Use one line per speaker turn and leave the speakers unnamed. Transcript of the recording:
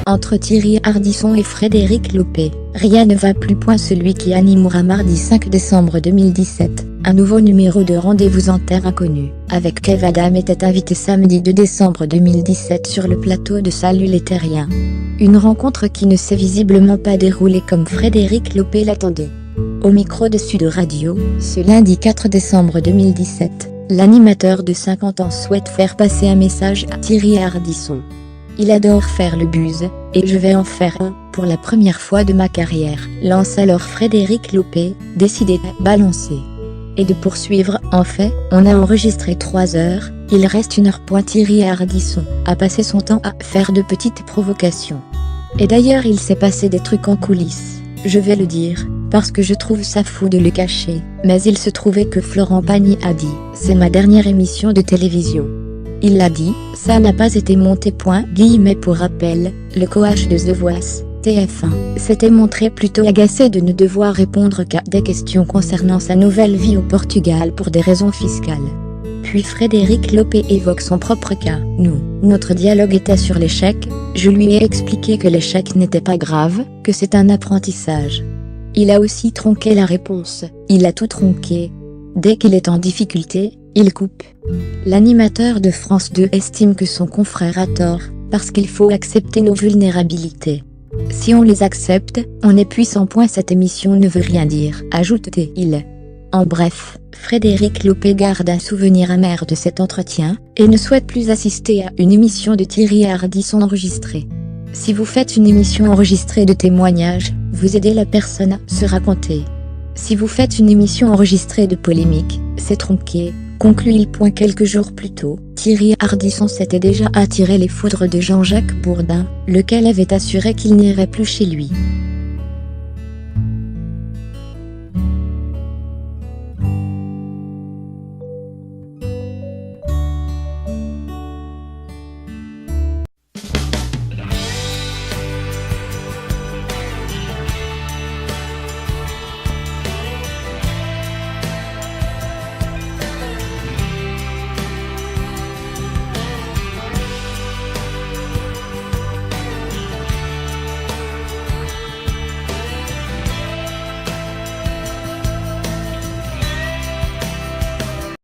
Entre Thierry Ardisson et Frédéric Lopez, rien ne va plus. Celui qui animera mardi 5 décembre 2017, un nouveau numéro de Rendez-vous en terre inconnue, avec Kev Adam était invité samedi 2 décembre 2017 sur le plateau de Salut les Terriens. Une rencontre qui ne s'est visiblement pas déroulée comme Frédéric Lopez l'attendait. Au micro de Sud Radio, ce lundi 4 décembre 2017, l'animateur de 50 ans souhaite faire passer un message à Thierry Ardisson. Il adore faire le buzz, et je vais en faire un, pour la première fois de ma carrière, lance alors Frédéric Lopez, décidé de balancer. Et de poursuivre, en fait, on a enregistré 3 heures, il reste 1 heure. Thierry Ardisson a passé son temps à faire de petites provocations. Et d'ailleurs il s'est passé des trucs en coulisses, je vais le dire, parce que je trouve ça fou de le cacher, mais il se trouvait que Florent Pagny a dit « C'est ma dernière émission de télévision ». Il l'a dit, ça n'a pas été monté. Pour rappel, le coach de The Voice, TF1, s'était montré plutôt agacé de ne devoir répondre qu'à des questions concernant sa nouvelle vie au Portugal pour des raisons fiscales. Puis Frédéric Lopez évoque son propre cas. Notre dialogue était sur l'échec, je lui ai expliqué que l'échec n'était pas grave, que c'est un apprentissage. Il a aussi tronqué la réponse, il a tout tronqué. Dès qu'il est en difficulté, il coupe. L'animateur de France 2 estime que son confrère a tort, parce qu'il faut accepter nos vulnérabilités. Si on les accepte, on est puissant. Cette émission ne veut rien dire, ajoute-t-il. En bref, Frédéric Lopez garde un souvenir amer de cet entretien, et ne souhaite plus assister à une émission de Thierry Ardisson enregistrée. Si vous faites une émission enregistrée de témoignages, vous aidez la personne à se raconter. Si vous faites une émission enregistrée de polémique, c'est tronqué, conclut-il. Quelques jours plus tôt, Thierry Ardisson s'était déjà attiré les foudres de Jean-Jacques Bourdin, lequel avait assuré qu'il n'irait plus chez lui.